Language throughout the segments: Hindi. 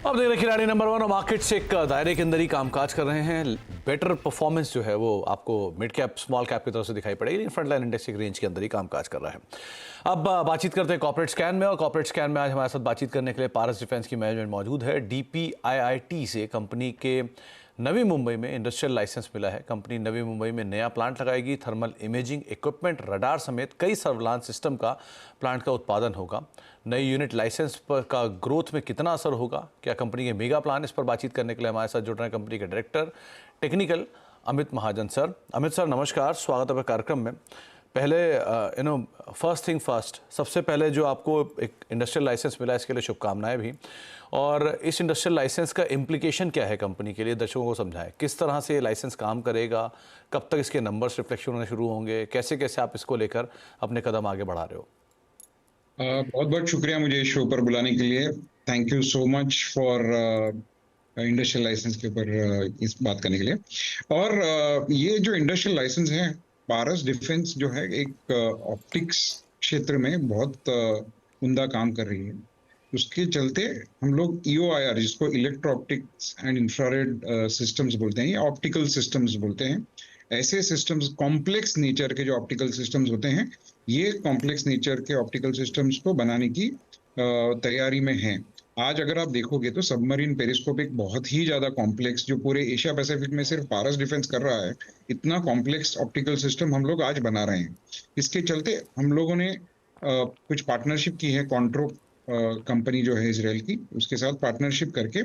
अब देख रहे खिलाड़ी नंबर 1 और मार्केट से एक दायरे के अंदर ही कामकाज कर रहे हैं। बेटर परफॉर्मेंस जो है वो आपको मिड कैप स्मॉल कैप की तरफ से दिखाई पड़ेगी, लेकिन फ्रंट लाइन इंडेक्स की रेंज के अंदर ही कामकाज कर रहा है। अब बातचीत करते हैं कॉर्पोरेट स्कैन में, और कॉर्पोरेट स्कैन में आज हमारे साथ बातचीत करने के लिए पारस डिफेंस की मैनेजमेंट मौजूद है। DPIIT से कंपनी के नवी मुंबई में इंडस्ट्रियल लाइसेंस मिला है। कंपनी नवी मुंबई में नया प्लांट लगाएगी। थर्मल इमेजिंग इक्विपमेंट, रडार समेत कई सर्विलांस सिस्टम का प्लांट का उत्पादन होगा। नई यूनिट लाइसेंस पर का ग्रोथ में कितना असर होगा, क्या कंपनी के मेगा प्लान, इस पर बातचीत करने के लिए हमारे साथ जुड़ रहे हैं कंपनी के डायरेक्टर टेक्निकल अमित महाजन सर। अमित सर नमस्कार, स्वागत है कार्यक्रम में। पहले फर्स्ट थिंग फर्स्ट, सबसे पहले जो आपको एक इंडस्ट्रियल लाइसेंस मिला, इसके लिए शुभकामनाएं भी। और इस इंडस्ट्रियल लाइसेंस का इम्प्लीकेशन क्या है कंपनी के लिए, दर्शकों को समझाएं। किस तरह से ये लाइसेंस काम करेगा, कब तक इसके नंबर्स रिफ्लेक्शन होने शुरू होंगे, कैसे कैसे आप इसको लेकर अपने कदम आगे बढ़ा रहे हो। बहुत बहुत शुक्रिया मुझे इस शो पर बुलाने के लिए। Thank you so much for industrial licence के ऊपर इस बात करने के लिए। और ये जो इंडस्ट्रियल लाइसेंस है, पारस डिफेंस जो है एक ऑप्टिक्स क्षेत्र में बहुत उम्दा काम कर रही है। उसके चलते हम लोग EOIR, जिसको electro optics and infrared systems बोलते हैं या ऑप्टिकल सिस्टम्स बोलते हैं, ऐसे सिस्टम्स, कॉम्प्लेक्स नेचर के जो ऑप्टिकल सिस्टम्स होते हैं, ये कॉम्प्लेक्स नेचर के ऑप्टिकल सिस्टम्स को बनाने की तैयारी में है। आज अगर आप देखोगे तो सबमरीन पेरिस्कोप एक बहुत ही ज्यादा कॉम्प्लेक्स, जो पूरे एशिया पैसिफिक में सिर्फ पारस डिफेंस कर रहा है, इतना कॉम्प्लेक्स ऑप्टिकल सिस्टम हम लोग आज बना रहे हैं। इसके चलते हम लोगों ने कुछ पार्टनरशिप की है। कॉन्ट्रो कंपनी जो है इजराइल की, उसके साथ पार्टनरशिप करके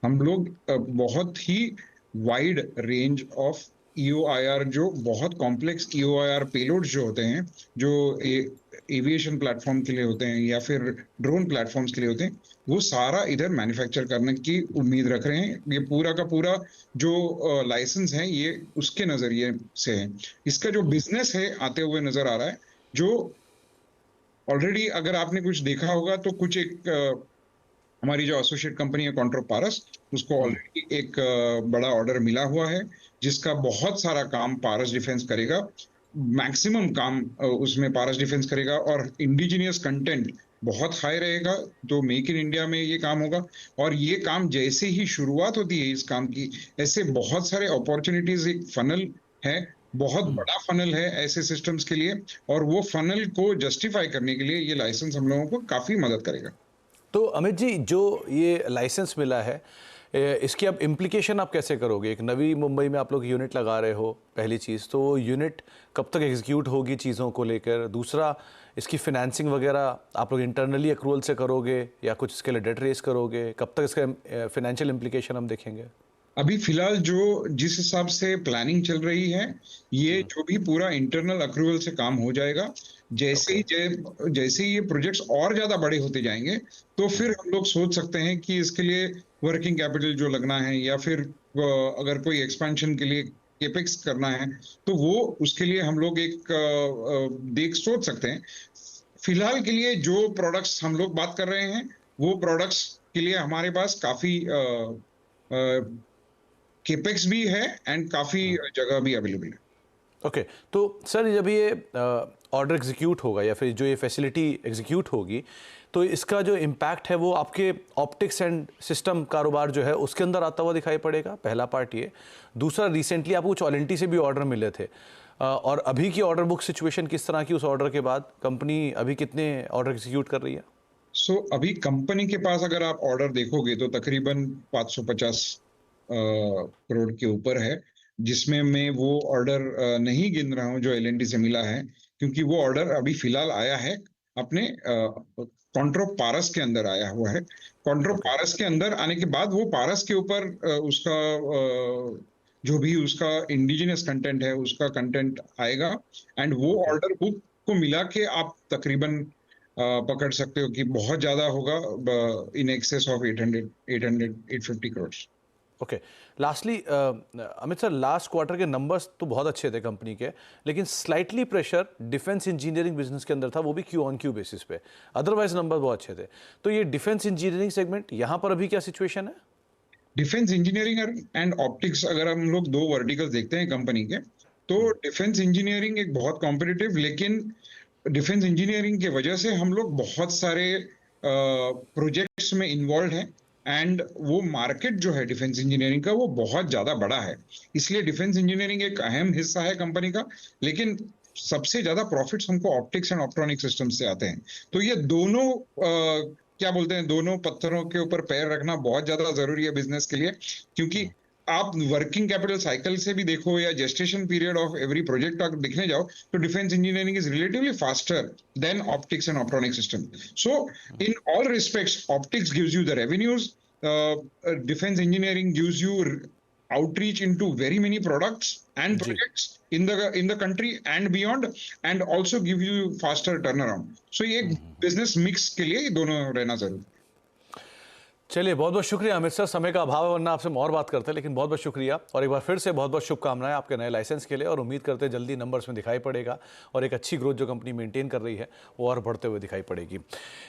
हम लोग बहुत ही वाइड रेंज ऑफ EOIR, जो बहुत कॉम्प्लेक्स EOIR पेलोड्स जो होते हैं, जो एविएशन प्लेटफॉर्म के लिए होते हैं या फिर ड्रोन प्लेटफॉर्म्स के लिए होते हैं, वो सारा इधर मैन्युफैक्चर करने की उम्मीद रख रहे हैं। ये पूरा का पूरा जो लाइसेंस है, ये उसके नजरिए से है। इसका जो बिजनेस है आते हुए नजर आ रहा है, जो ऑलरेडी अगर आपने कुछ देखा होगा तो कुछ एक हमारी जो एसोसिएट कंपनी है कॉन्ट्रो पारस, उसको ऑलरेडी एक बड़ा ऑर्डर मिला हुआ है, जिसका बहुत सारा काम पारस डिफेंस करेगा। मैक्सिमम काम उसमें पारस डिफेंस करेगा, और इंडिजिनियस कंटेंट बहुत हाई रहेगा, तो मेक इन इंडिया में ये काम होगा। और ये काम जैसे ही शुरुआत होती है इस काम की, ऐसे बहुत सारे अपॉर्चुनिटीज, एक फनल है, बहुत बड़ा फनल है ऐसे सिस्टम्स के लिए, और वो फनल को जस्टिफाई करने के लिए ये लाइसेंस हम लोगों को काफी मदद करेगा। तो अमित जी, जो ये लाइसेंस मिला है, इसकी अब इम्प्लीकेशन आप कैसे करोगे। एक नवी मुंबई में आप लोग यूनिट लगा रहे हो, पहली चीज़ तो यूनिट कब तक एग्जीक्यूट होगी चीज़ों को लेकर। दूसरा, इसकी फिनेंसिंग वगैरह आप लोग इंटरनली अक्रूवल से करोगे या कुछ इसके लिए डेट रेस करोगे, कब तक इसका फिनेंशियल इम्प्लीकेशन हम देखेंगे। अभी फिलहाल जो जिस हिसाब से प्लानिंग चल रही है, ये जो भी पूरा इंटरनल अक्रूवल से काम हो जाएगा। जैसे ही ये प्रोजेक्ट्स और ज्यादा बड़े होते जाएंगे, तो फिर हम लोग सोच सकते हैं कि इसके लिए वर्किंग कैपिटल जो लगना है, या फिर अगर कोई एक्सपेंशन के लिए केपेक्स करना है, तो वो उसके लिए हम लोग एक सोच सकते हैं। फिलहाल के लिए जो प्रोडक्ट्स हम लोग बात कर रहे हैं, वो प्रोडक्ट्स के लिए हमारे पास काफी केपेक्स भी है एंड काफी जगह भी अवेलेबल है। ओके, तो सर जब ये ऑर्डर एग्जीक्यूट होगा या फिर जो ये फैसिलिटी एग्जीक्यूट होगी, तो इसका जो इम्पैक्ट है वो आपके ऑप्टिक्स एंड सिस्टम कारोबार जो है उसके अंदर आता हुआ दिखाई पड़ेगा। पहला पार्ट ये। दूसरा, रिसेंटली आपको कुछ ऑलेंटी से भी ऑर्डर मिले थे, और अभी की ऑर्डर बुक सिचुएशन किस तरह की, उस ऑर्डर के बाद कंपनी अभी कितने ऑर्डर एग्जीक्यूट कर रही है। अभी कंपनी के पास अगर आप ऑर्डर देखोगे तो तकरीबन 550 करोड़ के ऊपर है, जिसमें मैं वो ऑर्डर नहीं गिन रहा हूं जो L&T से मिला है, क्योंकि वो ऑर्डर अभी फिलहाल आया है अपने कॉन्ट्रो पारस के अंदर आया हुआ है। कॉन्ट्रो पारस के अंदर आने के बाद वो पारस के ऊपर उसका जो भी उसका इंडिजिनियस कंटेंट है, उसका कंटेंट आएगा, एंड वो ऑर्डर बुक को मिला के आप तकरीबन पकड़ सकते हो कि बहुत ज्यादा होगा, in excess of 850 crore. Okay, lastly Amit sir, last quarter के नंबर्स तो बहुत अच्छे थे कंपनी के, लेकिन slightly pressure defence engineering business के अंदर था, वो भी क्यू ऑन क्यू बेसिस पे। अदरवाइज नंबर बहुत अच्छे थे। तो ये डिफेंस इंजीनियरिंग सेगमेंट, यहाँ पर अभी क्या सिचुएशन है। डिफेंस इंजीनियरिंग एंड ऑप्टिक्स, अगर हम लोग दो वर्टिकल्स देखते हैं कंपनी के, तो डिफेंस इंजीनियरिंग एक बहुत कॉम्पिटिटिव, लेकिन डिफेंस इंजीनियरिंग की वजह से हम लोग बहुत सारे प्रोजेक्ट्स में इन्वॉल्व हैं, एंड वो मार्केट जो है डिफेंस इंजीनियरिंग का वो बहुत ज्यादा बड़ा है, इसलिए डिफेंस इंजीनियरिंग एक अहम हिस्सा है कंपनी का। लेकिन सबसे ज्यादा प्रॉफिट्स हमको ऑप्टिक्स एंड ऑप्ट्रॉनिक सिस्टम से आते हैं। तो ये दोनों क्या बोलते हैं, दोनों पत्थरों के ऊपर पैर रखना बहुत ज्यादा जरूरी है बिजनेस के लिए, क्योंकि आप वर्किंग कैपिटल साइकिल से भी देखो या gestation period of every project आप देखने जाओ तो defence engineering is relatively faster than optics and optronic system. So in all respects optics gives you the revenues, defence engineering gives you outreach into very many products and जी। projects in the country and beyond, and also give you faster turnaround. So ये बिजनेस मिक्स के लिए ये दोनों रहना जरूरी है। चलिए, बहुत बहुत शुक्रिया अमित सर, समय का अभाव है वरना आपसे और बात करते हैं, लेकिन बहुत बहुत शुक्रिया और एक बार फिर से बहुत बहुत शुभकामनाएं आपके नए लाइसेंस के लिए, और उम्मीद करते हैं जल्दी नंबर्स में दिखाई पड़ेगा और एक अच्छी ग्रोथ जो कंपनी मेंटेन कर रही है वो और बढ़ते हुए दिखाई पड़ेगी।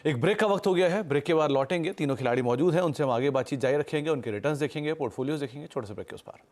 एक ब्रेक का वक्त हो गया है, ब्रेक के बाद लौटेंगे, तीनों खिलाड़ी मौजूद हैं, उनसे हम आगे बातचीत जारी रखेंगे, उनके रिटर्न्स देखेंगे, पोर्टफोलियोज देखेंगे, छोटे से ब्रेक के उस पार।